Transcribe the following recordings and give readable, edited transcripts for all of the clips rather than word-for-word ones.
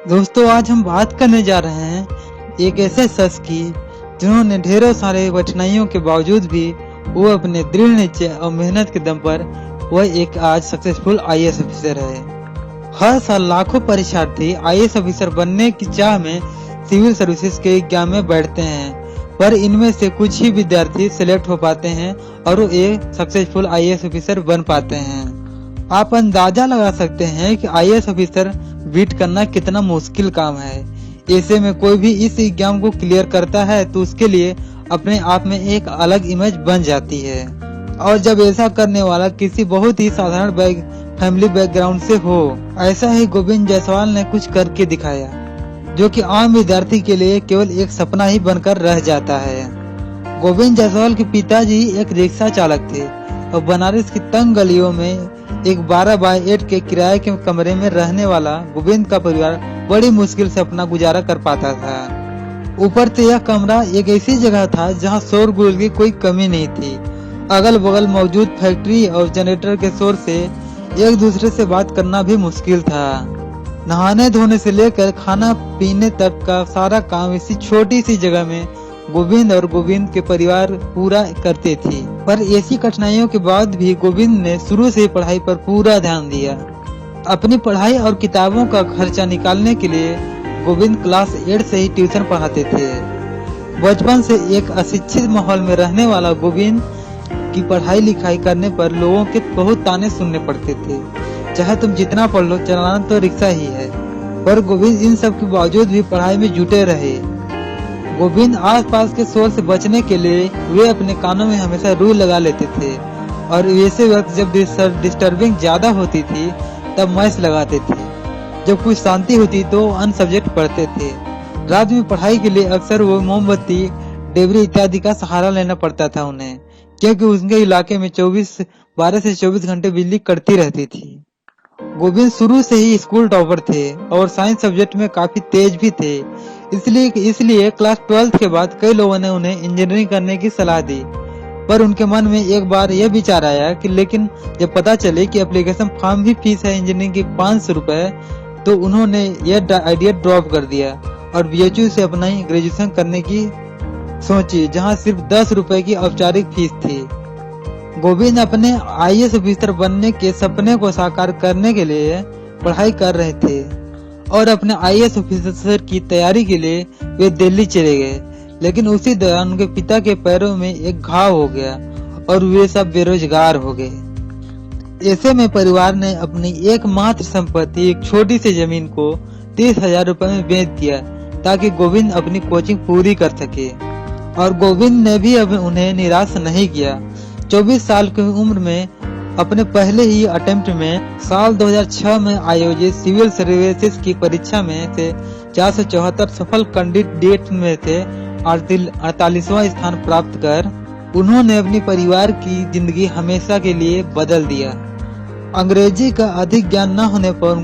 दोस्तों, आज हम बात करने जा रहे हैं एक ऐसे शख्स की जिन्होंने ढेरों सारे कठिनाइयों के बावजूद भी वो अपने दृढ़ निश्चय और मेहनत के दम पर वह एक आज सक्सेसफुल आईएएस ऑफिसर है। हर साल लाखों परीक्षार्थी आईएएस ऑफिसर बनने की चाह में सिविल सर्विसेज के एग्जाम में बैठते हैं, पर इनमें से कुछ ही विद्यार्थी सिलेक्ट हो पाते हैं और वो एक सक्सेसफुल आईएएस ऑफिसर बन पाते हैं। आप अंदाजा लगा सकते हैं कि आईएएस ऑफिसर बीट करना कितना मुश्किल काम है। ऐसे में कोई भी इस एग्जाम को क्लियर करता है तो उसके लिए अपने आप में एक अलग इमेज बन जाती है, और जब ऐसा करने वाला किसी बहुत ही साधारण फैमिली बैकग्राउंड से हो। ऐसा ही गोविंद जायसवाल ने कुछ करके दिखाया, जो कि आम विद्यार्थी के लिए केवल एक सपना ही बनकर रह जाता है। गोविंद जायसवाल के पिताजी एक रिक्शा चालक थे और बनारस की तंग गलियों में एक 12x8 के किराए के कमरे में रहने वाला गोविंद का परिवार बड़ी मुश्किल से अपना गुजारा कर पाता था। ऊपर से यह कमरा एक ऐसी जगह था जहां शोरगुल की कोई कमी नहीं थी। अगल बगल मौजूद फैक्ट्री और जनरेटर के शोर से एक दूसरे से बात करना भी मुश्किल था। नहाने धोने से लेकर खाना पीने तक का सारा काम इसी छोटी सी जगह में गोविंद और गोविंद के परिवार पूरा करते थे। पर ऐसी कठिनाइयों के बाद भी गोविंद ने शुरू से पढ़ाई पर पूरा ध्यान दिया। अपनी पढ़ाई और किताबों का खर्चा निकालने के लिए गोविंद क्लास 8 से ही ट्यूशन पढ़ाते थे। बचपन से एक अशिक्षित माहौल में रहने वाला गोविंद की पढ़ाई लिखाई करने पर लोगों के बहुत ताने सुनने पड़ते थे। चाहे तुम जितना पढ़ लो, चलाना तो रिक्शा ही है। पर गोविंद इन सब के बावजूद भी पढ़ाई में जुटे रहे। गोविंद आसपास के शोर से बचने के लिए वे अपने कानों में हमेशा रूल लगा लेते थे, और वैसे वक्त जब डिस्टर्बिंग ज्यादा होती थी तब मैथ्स लगाते थे। जब कुछ शांति होती तो अन्य सब्जेक्ट पढ़ते थे। रात में पढ़ाई के लिए अक्सर वो मोमबत्ती, डेबरी इत्यादि का सहारा लेना पड़ता था उन्हें, क्योंकि उनके इलाके में 12 से 24 घंटे बिजली कटती रहती थी। गोविंद शुरू से ही स्कूल टॉपर थे और साइंस सब्जेक्ट में काफी तेज भी थे। इसलिए क्लास 12 के बाद कई लोगों ने उन्हें इंजीनियरिंग करने की सलाह दी। पर उनके मन में एक बार यह विचार आया कि लेकिन जब पता चले कि एप्लीकेशन फॉर्म भी फीस है इंजीनियरिंग की 500 रुपए, तो उन्होंने यह आइडिया ड्रॉप कर दिया और बीएचयू से अपना ही ग्रेजुएशन करने की सोची, जहां सिर्फ 10 रुपए की औपचारिक फीस थी। गोविंद अपने आईएएस ऑफिसर बनने के सपने को साकार करने के लिए पढ़ाई कर रहे थे और अपने आईएएस ऑफिसर की तैयारी के लिए वे दिल्ली चले गए। लेकिन उसी दौरान उनके पिता के पैरों में एक घाव हो गया और वे सब बेरोजगार हो गए। ऐसे में परिवार ने अपनी एकमात्र संपत्ति, एक छोटी सी जमीन को 30,000 रुपए में बेच दिया ताकि गोविंद अपनी कोचिंग पूरी कर सके। और गोविंद ने भी अब उन्हें निराश नहीं किया। 24 साल की उम्र में अपने पहले ही अटेम्प्ट में साल 2006 में आयोजित सिविल सर्विसेज की परीक्षा में से 474 सफल कैंडिडेट में से 48वां स्थान प्राप्त कर उन्होंने अपने परिवार की जिंदगी हमेशा के लिए बदल दिया। अंग्रेजी का अधिक ज्ञान न होने पर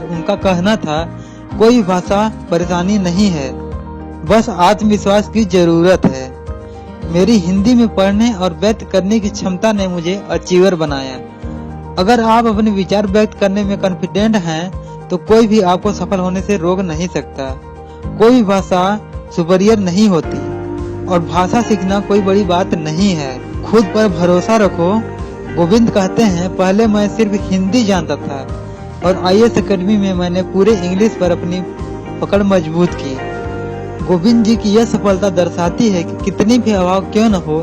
उनका कहना था, कोई भाषा परेशानी नहीं है, बस आत्मविश्वास की जरूरत है। मेरी हिंदी में पढ़ने और व्यक्त करने की क्षमता ने मुझे अचीवर बनाया। अगर आप अपने विचार व्यक्त करने में कॉन्फिडेंट हैं तो कोई भी आपको सफल होने से रोक नहीं सकता। कोई भाषा सुपीरियर नहीं होती और भाषा सीखना कोई बड़ी बात नहीं है। खुद पर भरोसा रखो। गोविंद कहते हैं, पहले मैं सिर्फ हिंदी जानता था और आईएएस अकेडमी में मैंने पूरे इंग्लिश पर अपनी पकड़ मजबूत की। गोविंद जी की यह सफलता दर्शाती है कि कितनी भी अभाव क्यों न हो,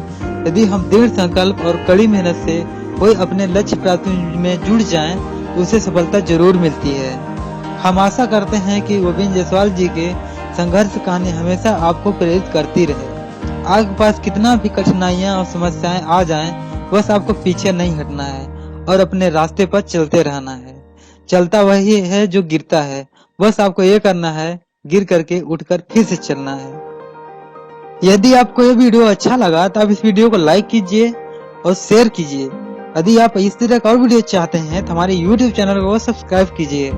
यदि हम दृढ़ संकल्प और कड़ी मेहनत से कोई अपने लक्ष्य प्राप्ति में जुड़ जाएं, तो उसे सफलता जरूर मिलती है। हम आशा करते हैं कि गोविंद जायसवाल जी के संघर्ष कहानी हमेशा आपको प्रेरित करती रहे। आपके पास कितना भी कठिनाइयां और समस्याएं आ जाएं, बस आपको पीछे नहीं हटना है और अपने रास्ते पर चलते रहना है। चलता वही है जो गिरता है, बस आपको ये करना है, गिर करके उठकर फिर से चलना है। यदि आपको ये वीडियो अच्छा लगा तो आप इस वीडियो को लाइक कीजिए और शेयर कीजिए। यदि आप इस तरह का और वीडियो चाहते हैं तो हमारे YouTube चैनल को सब्सक्राइब कीजिए।